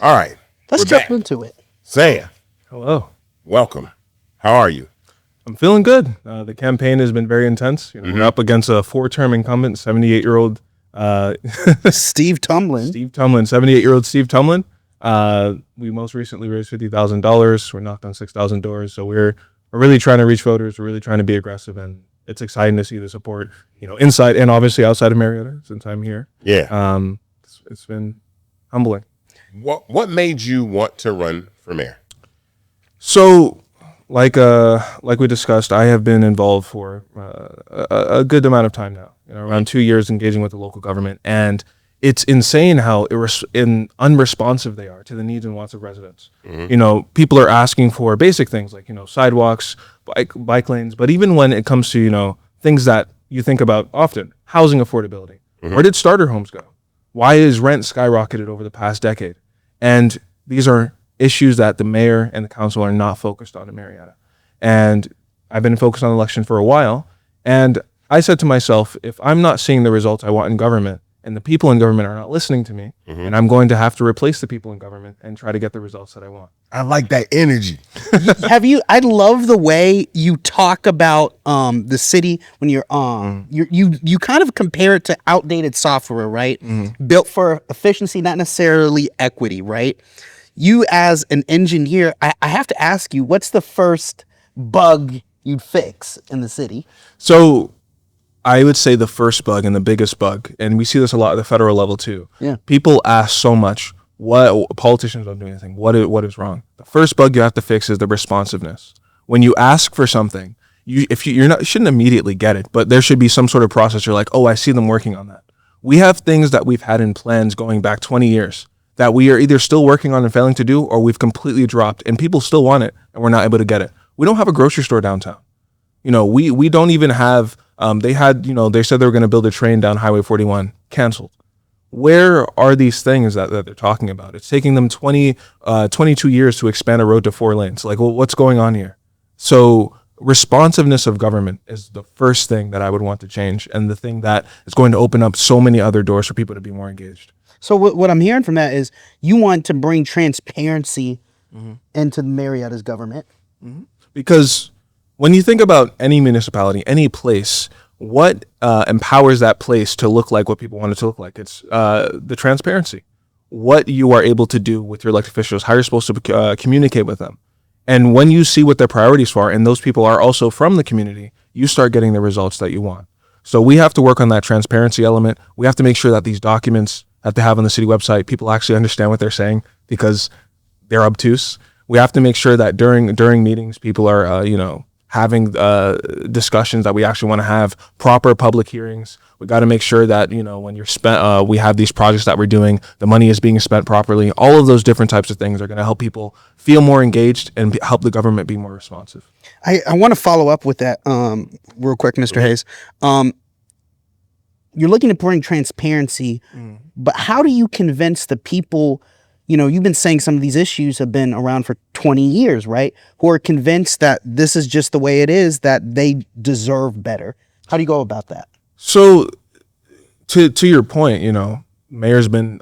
All right. Let's jump into it. Sam, Hello. welcome. How are you? I'm feeling good. The campaign has been very intense. We're up against a 4-term incumbent, 78-year-old Steve Tumlin. 78-year-old Steve Tumlin. We most recently raised $50,000. We're knocked on 6,000 doors. So we're really trying to reach voters. We're really trying to be aggressive, and it's exciting to see the support, inside and obviously outside of Marietta since I'm here. Yeah. It's been humbling. What made you want to run for mayor? So, like we discussed, I have been involved for a good amount of time now. Around 2 years engaging with the local government, and it's insane how unresponsive they are to the needs and wants of residents. People are asking for basic things like sidewalks, bike lanes, but even when it comes to things that you think about often, housing affordability. Where did starter homes go? Why is rent skyrocketed over the past decade? And these are issues that the mayor and the council are not focused on in Marietta. And I've been focused on election for a while. And I said to myself, if I'm not seeing the results I want in government, and the people in government are not listening to me, and I'm going to have to replace the people in government and try to get the results that I want. I like that energy. I love the way you talk about the city when you kind of compare it to outdated software, right? Built for efficiency, not necessarily equity, right? You as an engineer, I have to ask you, what's the first bug you'd fix in the city? So I would say the first bug and the biggest bug, and we see this a lot at the federal level too. Yeah. People ask so much, what politicians don't do anything. What is wrong? The first bug you have to fix is the responsiveness. When you ask for something, you shouldn't immediately get it, but there should be some sort of process. You're like, oh, I see them working on that. We have things that we've had in plans going back 20 years that we are either still working on and failing to do, or we've completely dropped, and people still want it, and we're not able to get it. We don't have a grocery store downtown. We don't even have. They said they were going to build a train down Highway 41, canceled. Where are these things that they're talking about? It's taking them 22 years to expand a road to 4 lanes. Like, well, what's going on here? So responsiveness of government is the first thing that I would want to change, and the thing that is going to open up so many other doors for people to be more engaged. So what I'm hearing from that is you want to bring transparency into Marietta's government. Because when you think about any municipality, any place, what empowers that place to look like what people want it to look like? It's the transparency. What you are able to do with your elected officials, how you're supposed to communicate with them. And when you see what their priorities are, and those people are also from the community, you start getting the results that you want. So we have to work on that transparency element. We have to make sure that these documents that they have on the city website, people actually understand what they're saying, because they're obtuse. We have to make sure that during meetings, people are, having discussions, that we actually want to have proper public hearings. We got to make sure that, when you're spent, we have these projects that we're doing, the money is being spent properly. All of those different types of things are going to help people feel more engaged and help the government be more responsive. I want to follow up with that real quick, Mr. Hayes. You're looking to bring transparency, but how do you convince the people? You've been saying some of these issues have been around for 20 years, right? Who are convinced that this is just the way it is, that they deserve better. How do you go about that? So to your point, mayor's been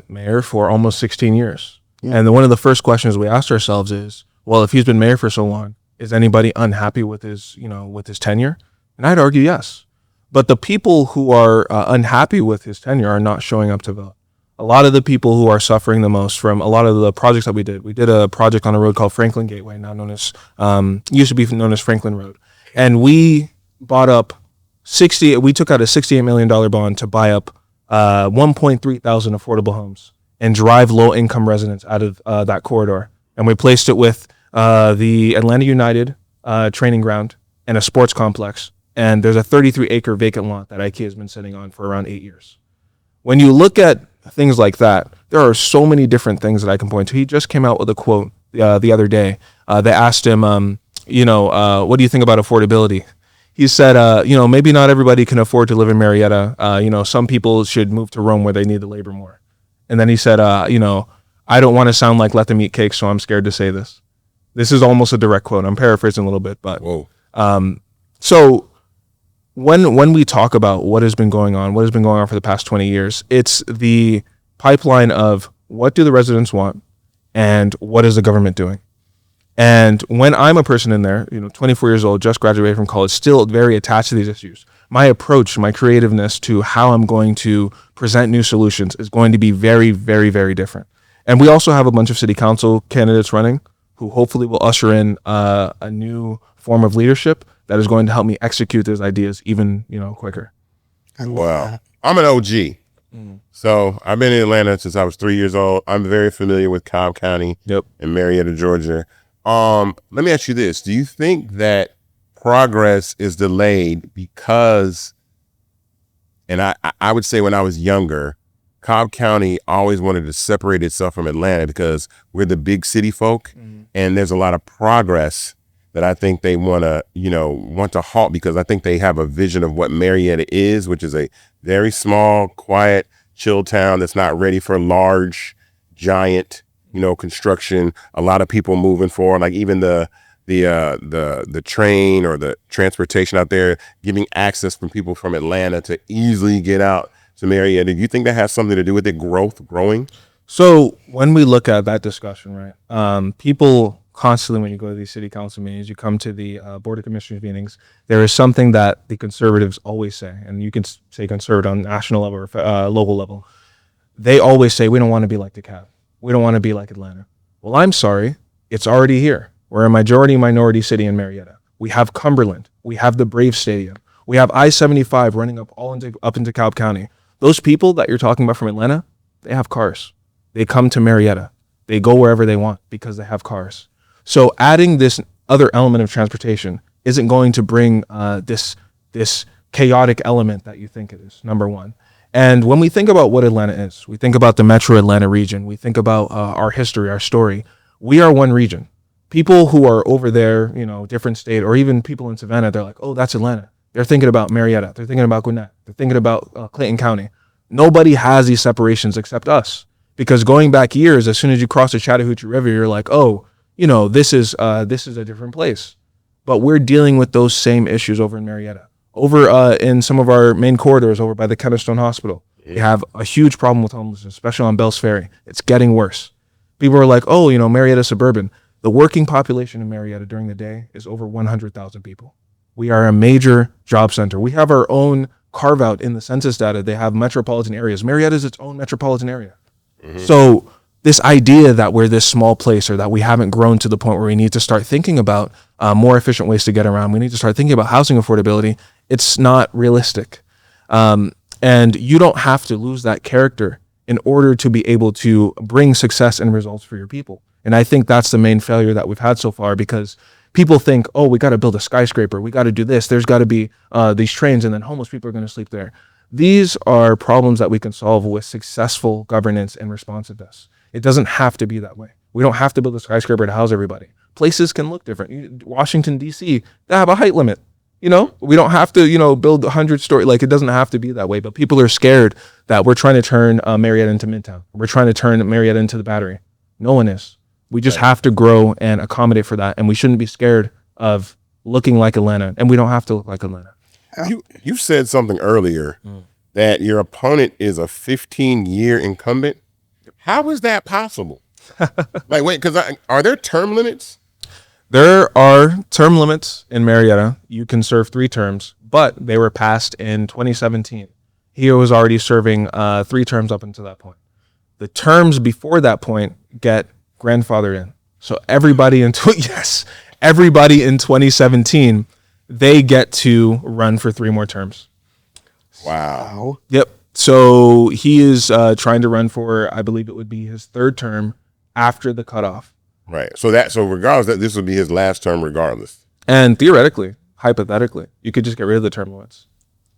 mayor for almost 16 years. Yeah. And one of the first questions we asked ourselves is, well, if he's been mayor for so long, is anybody unhappy with his tenure? And I'd argue yes. But the people who are unhappy with his tenure are not showing up to vote. A lot of the people who are suffering the most from a lot of the projects that we did a project on a road called Franklin Gateway, now known as, used to be known as Franklin Road. And we bought up we took out a $68 million bond to buy up 1.3 thousand affordable homes and drive low income residents out of that corridor. And we placed it with the Atlanta United training ground and a sports complex. And there's a 33-acre vacant lot that IKEA has been sitting on for around 8 years. When you look at things like that, there are so many different things that I can point to. He just came out with a quote the other day. They asked him, what do you think about affordability? He said, maybe not everybody can afford to live in Marietta. Some people should move to Rome where they need the labor more. And then he said, I don't want to sound like let them eat cake, so I'm scared to say this. This is almost a direct quote. I'm paraphrasing a little bit, but so when we talk about what has been going on for the past 20 years, it's the pipeline of what do the residents want, and what is the government doing? And when I'm a person in there, 24 years old, just graduated from college, still very attached to these issues, my approach, my creativeness to how I'm going to present new solutions is going to be very, very, very different. And we also have a bunch of city council candidates running who hopefully will usher in a new form of leadership that is going to help me execute those ideas even, quicker. Wow. I'm an OG. So I've been in Atlanta since I was 3 years old. I'm very familiar with Cobb County and Marietta, Georgia. Let me ask you this. Do you think that progress is delayed because, and I would say when I was younger, Cobb County always wanted to separate itself from Atlanta because we're the big city folk, and there's a lot of progress that I think they want to halt because I think they have a vision of what Marietta is, which is a very small, quiet, chill town that's not ready for large, giant, construction. A lot of people moving forward, like even the train or the transportation out there, giving access for people from Atlanta to easily get out to Marietta. Do you think that has something to do with it growing? So when we look at that discussion, right, people constantly, when you go to these city council meetings, you come to the board of commissioners meetings, there is something that the conservatives always say, and you can say conservative on national level or local level. They always say, we don't want to be like DeKalb. We don't want to be like Atlanta. Well, I'm sorry. It's already here. We're a majority minority city in Marietta. We have Cumberland. We have the Brave Stadium. We have I-75 running up into Cobb County. Those people that you're talking about from Atlanta, they have cars. They come to Marietta. They go wherever they want because they have cars. So adding this other element of transportation isn't going to bring this chaotic element that you think it is, number one. And when we think about what Atlanta is, we think about the metro Atlanta region, we think about our history, our story. We are one region. People who are over there, different state, or even people in Savannah, they're like, oh, that's Atlanta. They're thinking about Marietta. They're thinking about Gwinnett. They're thinking about Clayton County. Nobody has these separations except us. Because going back years, as soon as you cross the Chattahoochee River, you're like, oh, this is a different place. But we're dealing with those same issues over in Marietta. Over in some of our main corridors over by the Kettystone Hospital, we have a huge problem with homelessness, especially on Bell's Ferry. It's getting worse. People are like, oh, Marietta suburban. The working population in Marietta during the day is over 100,000 people. We are a major job center. We have our own carve out in the census data. They have metropolitan areas. Marietta is its own metropolitan area. So this idea that we're this small place or that we haven't grown to the point where we need to start thinking about more efficient ways to get around, we need to start thinking about housing affordability, it's not realistic. And you don't have to lose that character in order to be able to bring success and results for your people. And I think that's the main failure that we've had so far, because people think, oh, we got to build a skyscraper, we got to do this, there's got to be these trains, and then homeless people are going to sleep there. These are problems that we can solve with successful governance and responsiveness. It doesn't have to be that way. We don't have to build a skyscraper to house everybody. Places can look different. Washington, D.C., they have a height limit. We don't have to, build 100-story. Like, it doesn't have to be that way. But people are scared that we're trying to turn Marietta into Midtown. We're trying to turn Marietta into the Battery. No one is. We just have to grow and accommodate for that. And we shouldn't be scared of looking like Atlanta. And we don't have to look like Atlanta. You said something earlier that your opponent is a 15-year incumbent. How is that possible? Like, wait, because are there term limits? There are term limits in Marietta. You can serve 3 terms, but they were passed in 2017. He was already serving 3 terms up until that point. The terms before that point get grandfathered in. So everybody in 2017, they get to run for 3 more terms. Wow. Yep. So he is trying to run for, I believe it would be his 3rd term after the cutoff. Right. So regardless, that this would be his last term regardless. And theoretically, hypothetically, you could just get rid of the term limits.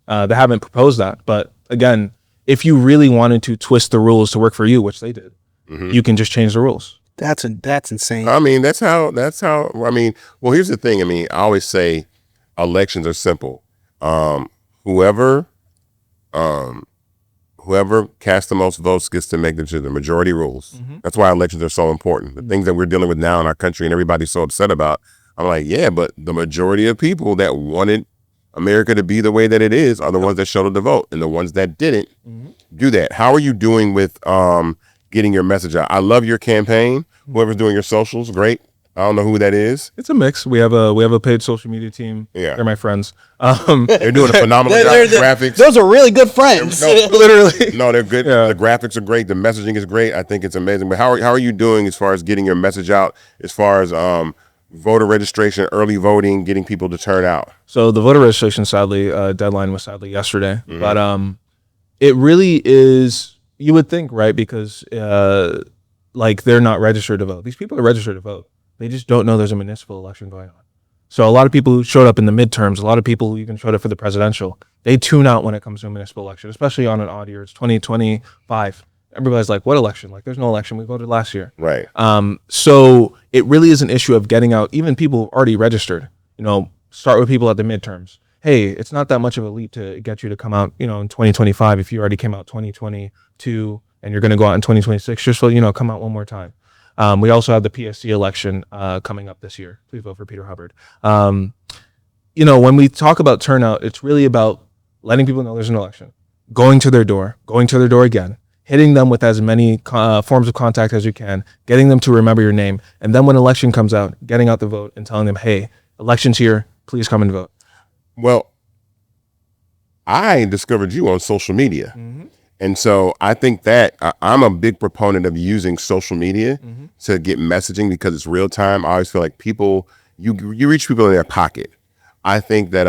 They haven't proposed that. But again, if you really wanted to twist the rules to work for you, which they did, you can just change the rules. That's insane. I mean, that's how, well, here's the thing. I always say elections are simple. Whoever casts the most votes gets to make the majority rules. That's why elections are so important. The things that we're dealing with now in our country and everybody's so upset about, I'm like, yeah, but the majority of people that wanted America to be the way that it is are the ones that showed up to vote, and the ones that didn't do that. How are you doing with getting your message out? I love your campaign. Whoever's doing your socials, great. I don't know who that is. It's a mix. We have a paid social media team. Yeah. They're my friends. They're doing a phenomenal job with graphics. Those are really good friends. Literally. No, they're good. Yeah. The graphics are great. The messaging is great. I think it's amazing. But how are you doing as far as getting your message out, as far as voter registration, early voting, getting people to turn out? So the voter registration, sadly, deadline was sadly yesterday. But it really is, you would think, right? Because like they're not registered to vote. These people are registered to vote. They just don't know there's a municipal election going on. So a lot of people who showed up in the midterms, a lot of people who even showed up for the presidential, they tune out when it comes to a municipal election, especially on an odd year. It's 2025. Everybody's like, what election? Like, there's no election. We voted last year. Right. So it really is an issue of getting out, even people who've already registered, start with people at the midterms. Hey, it's not that much of a leap to get you to come out, in 2025 if you already came out 2022 and you're going to go out in 2026, just so, come out one more time. We also have the PSC election coming up this year. Please vote for Peter Hubbard. When we talk about turnout, it's really about letting people know there's an election, going to their door again, hitting them with as many forms of contact as you can, getting them to remember your name, and then when election comes out, getting out the vote and telling them, hey, election's here, please come and vote. Well, I discovered you on social media. Mm-hmm. And so I think that I'm a big proponent of using social media to get messaging because it's real time. I always feel like people, you reach people in their pocket. I think that,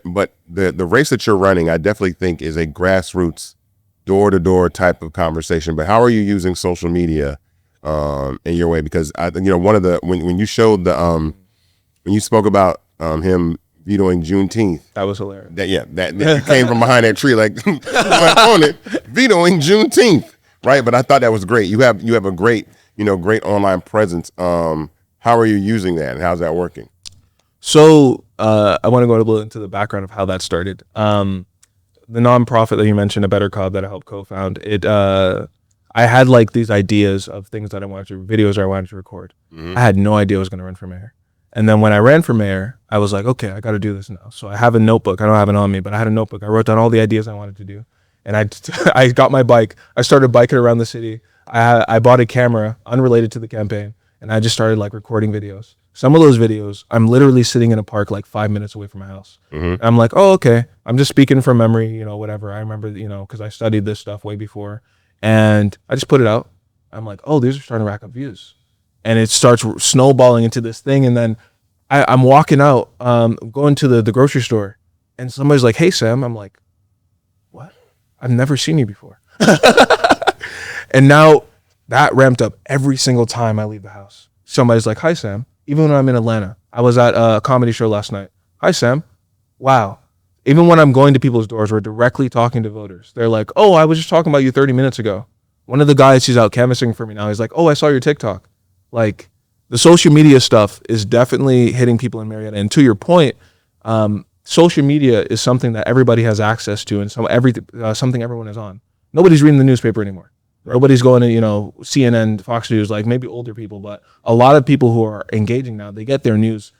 but the race that you're running, I definitely think is a grassroots, door-to-door type of conversation. But how are you using social media in your way? Because one of the when you showed the when you spoke about him vetoing Juneteenth, that was hilarious. That you came from behind that tree like my opponent vetoing Juneteenth, right? But I thought that was great. You have a great great online presence. How are you using that, and how's that working? So I want to go a little into the background of how that started. The nonprofit that you mentioned, A Better Cause, that I helped co-found, I had like these ideas of things that I wanted to, videos I wanted to record. Mm-hmm. I had no idea I was going to run for mayor. And then when I ran for mayor, I was like, okay, I got to do this now. So I have a notebook. I don't have it on me, but I had a notebook. I wrote down all the ideas I wanted to do. And I got my bike. I started biking around the city. I bought a camera unrelated to the campaign, and I just started like recording videos. Some of those videos, I'm literally sitting in a park like 5 minutes away from my house. Mm-hmm. I'm like, oh, okay. I'm just speaking from memory, whatever. I remember, because I studied this stuff way before. And I just put it out. I'm like, oh, these are starting to rack up views. And it starts snowballing into this thing. And then I'm walking out, going to the grocery store. And somebody's like, hey, Sam. I'm like, what? I've never seen you before. And now that ramped up every single time I leave the house. Somebody's like, hi, Sam. Even when I'm in Atlanta, I was at a comedy show last night. Hi, Sam. Wow. Even when I'm going to people's doors, we're directly talking to voters. They're like, oh, I was just talking about you 30 minutes ago. One of the guys, he's out canvassing for me now. He's like, oh, I saw your TikTok. Like, the social media stuff is definitely hitting people in Marietta. And to your point, social media is something that everybody has access to and something everyone is on. Nobody's reading the newspaper anymore. Right. Nobody's going to, CNN, Fox News, like maybe older people, but a lot of people who are engaging now, they get their news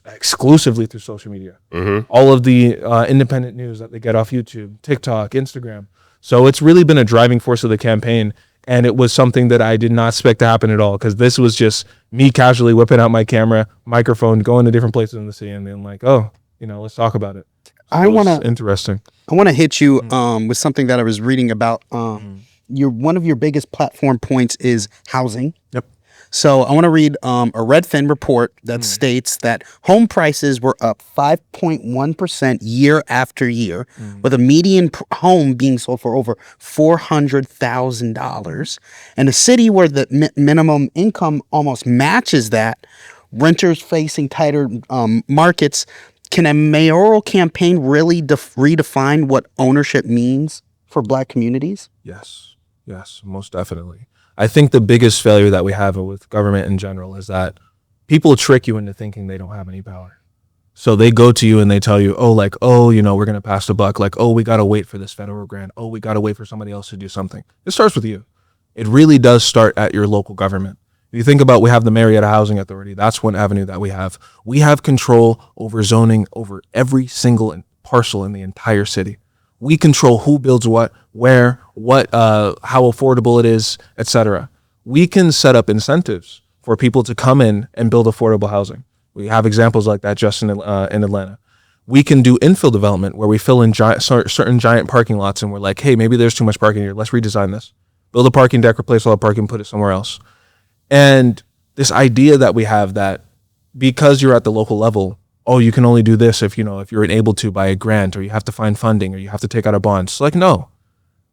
exclusively through social media. Mm-hmm. All of the independent news that they get off YouTube, TikTok, Instagram. So it's really been a driving force of the campaign. And it was something that I did not expect to happen at all, because this was just me casually whipping out my camera, microphone, going to different places in the city and being like, oh, let's talk about it. So interesting. I want to hit you with something that I was reading about. One of your biggest platform points is housing. Yep. So I want to read a Redfin report that states that home prices were up 5.1% year after year, with a median home being sold for over $400,000. And a city where the minimum income almost matches that, renters facing tighter markets. Can a mayoral campaign really redefine what ownership means for Black communities? Yes, most definitely. I think the biggest failure that we have with government in general is that people trick you into thinking they don't have any power. So they go to you and they tell you, we're going to pass the buck. Like, we got to wait for this federal grant. We got to wait for somebody else to do something. It starts with you. It really does start at your local government. If you think about, we have the Marietta Housing Authority. That's one avenue that we have. We have control over zoning over every single parcel in the entire city. We control who builds what, where, how affordable it is, etc. we can set up incentives for people to come in and build affordable housing. We have examples like that just in Atlanta. We can do infill development where we fill in certain giant parking lots and we're like, hey, maybe there's too much parking here. Let's redesign this. Build a parking deck, replace all the parking, put it somewhere else. And this idea that we have that because you're at the local level, oh, you can only do this if you're enabled to by a grant, or you have to find funding, or you have to take out a bond. It's like, no.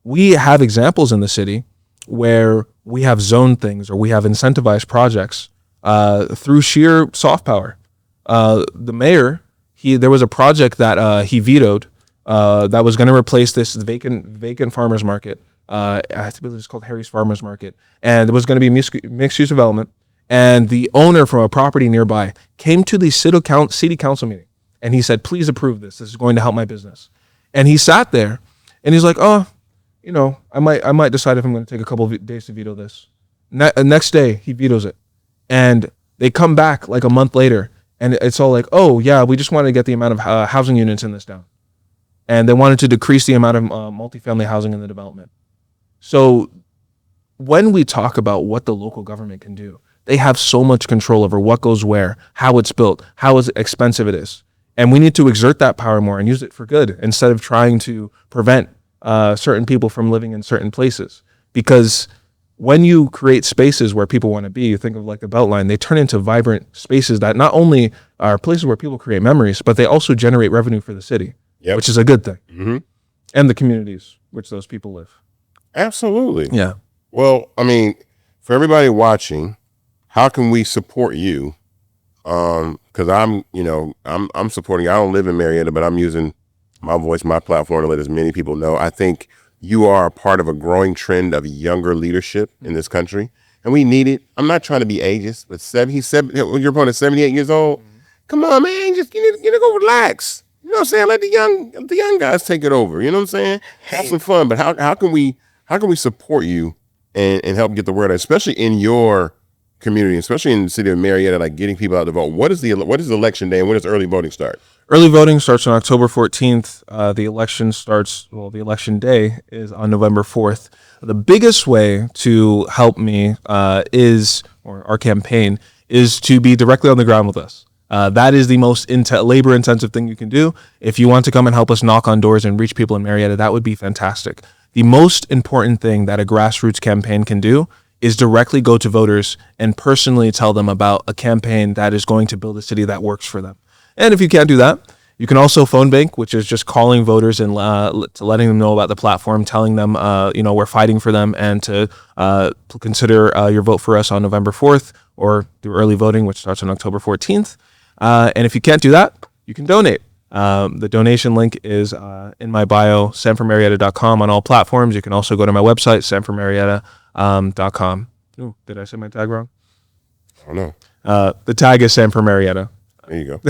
We have examples in the city where we have zoned things or we have incentivized projects through sheer soft power. The mayor, there was a project that he vetoed that was going to replace this vacant farmers market. I believe it's called Harry's Farmers Market, and it was going to be mixed use development. And the owner from a property nearby came to the city council meeting, and he said, "Please approve this. This is going to help my business." And he sat there, and he's like, "Oh, I might decide if I'm going to take a couple of days to veto this." Next day, he vetoes it, and they come back like a month later. And it's all like, oh, yeah, we just wanted to get the amount of housing units in this down. And they wanted to decrease the amount of multifamily housing in the development. So when we talk about what the local government can do, they have so much control over what goes where, how it's built, how expensive it is. And we need to exert that power more and use it for good instead of trying to prevent certain people from living in certain places. Because when you create spaces where people want to be, you think of like the Beltline, they turn into vibrant spaces that not only are places where people create memories, but they also generate revenue for the city, which is a good thing. Mm-hmm. And the communities which those people live. Absolutely. Yeah. Well, I mean, for everybody watching, how can we support you? Because I'm supporting you. I don't live in Marietta, but I'm using my voice, my platform to let as many people know. I think you are a part of a growing trend of younger leadership in this country, and we need it. I'm not trying to be ageist, but your opponent's 78 years old. Come on, man, just you need to go relax. You know what I'm saying? Let the young guys take it over. You know what I'm saying? Have some fun. But how can we support you and help get the word out, especially in your community, especially in the city of Marietta, like getting people out to vote? What is election day, and when does early voting start? Early voting starts on October 14th. The election day is on November 4th. The biggest way to help me or our campaign is to be directly on the ground with us. That is the most labor-intensive thing you can do. If you want to come and help us knock on doors and reach people in Marietta, that would be fantastic. The most important thing that a grassroots campaign can do is directly go to voters and personally tell them about a campaign that is going to build a city that works for them. And if you can't do that, you can also phone bank, which is just calling voters and letting them know about the platform, telling them, we're fighting for them, and to consider your vote for us on November 4th or through early voting, which starts on October 14th. And if you can't do that, you can donate. The donation link is in my bio, sanformarietta.com on all platforms. You can also go to my website, sanformarietta.com. Ooh, did I say my tag wrong? I don't know. The tag is San for Marietta. There you go.